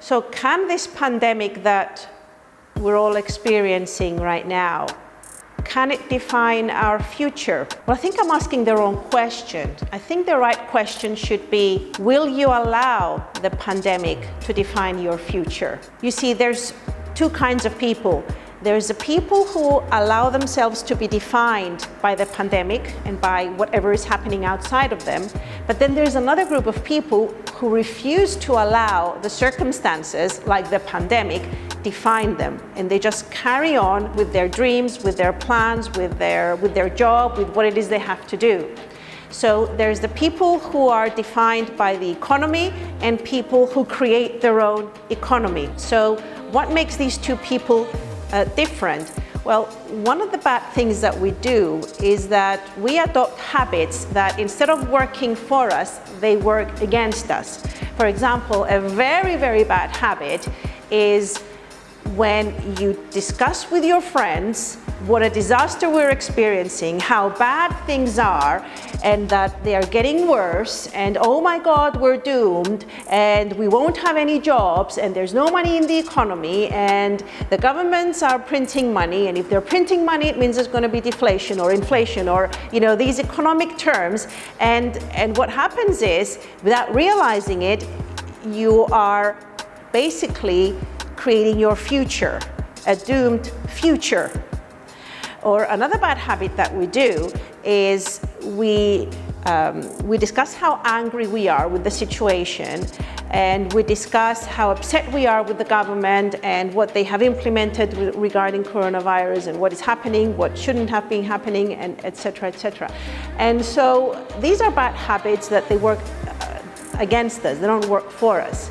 So can this pandemic that we're all experiencing right now, can it define our future? Well, I think I'm asking the wrong question. I think the right question should be, will you allow the pandemic to define your future? You see, there's two kinds of people. There's the people who allow themselves to be defined by the pandemic and by whatever is happening outside of them. But then there's another group of people who refuse to allow the circumstances, like the pandemic, define them, and they just carry on with their dreams, with their plans, with their job, with what it is they have to do. So there's the people who are defined by the economy and people who create their own economy. So what makes these two people different? Well, one of the bad things that we do is that we adopt habits that instead of working for us, they work against us. For example, a very, very bad habit is when you discuss with your friends what a disaster we're experiencing, how bad things are, and that they are getting worse, and oh my God, we're doomed, and we won't have any jobs, and there's no money in the economy, and the governments are printing money, and if they're printing money, it means there's going to be deflation or inflation or, these economic terms. And what happens is, without realizing it, you are basically creating your future, a doomed future. Or another bad habit that we do is we discuss how angry we are with the situation, and we discuss how upset we are with the government and what they have implemented regarding coronavirus and what is happening, what shouldn't have been happening, and et cetera, et cetera. And so these are bad habits that they work against us, they don't work for us.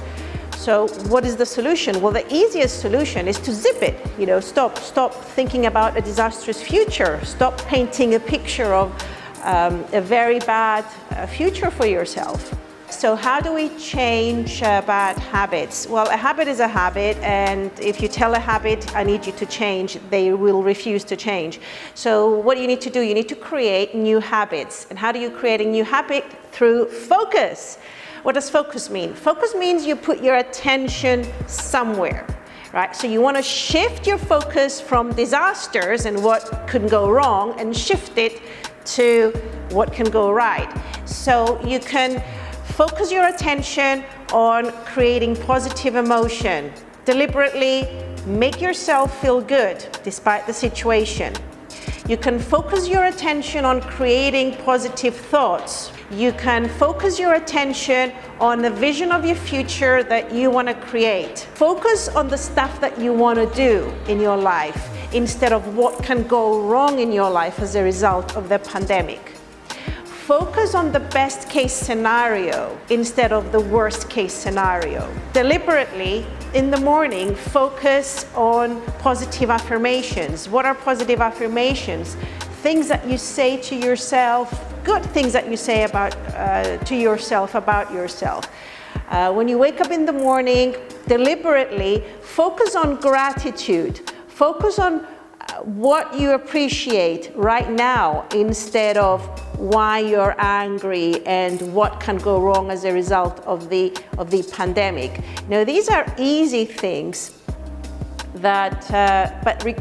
So what is the solution? Well, the easiest solution is to zip it. Stop thinking about a disastrous future. Stop painting a picture of a very bad future for yourself. So how do we change bad habits? Well, a habit is a habit, and if you tell a habit, I need you to change, they will refuse to change. So what do you need to do? You need to create new habits. And how do you create a new habit? Through focus. What does focus mean? Focus means you put your attention somewhere, right? So you want to shift your focus from disasters and what could go wrong and shift it to what can go right. So you can focus your attention on creating positive emotion. Deliberately make yourself feel good despite the situation. You can focus your attention on creating positive thoughts. You can focus your attention on the vision of your future that you want to create. Focus on the stuff that you want to do in your life instead of what can go wrong in your life as a result of the pandemic. Focus on the best case scenario instead of the worst case scenario. Deliberately, in the morning, focus on positive affirmations. What are positive affirmations? Things that you say to yourself, good things that you say to yourself about yourself. When you wake up in the morning, deliberately focus on gratitude. Focus on what you appreciate right now instead of why you're angry and what can go wrong as a result of the pandemic. These are easy things but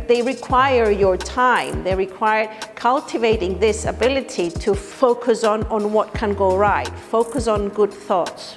they require your time. They require cultivating this ability to focus on what can go right. Focus on good thoughts.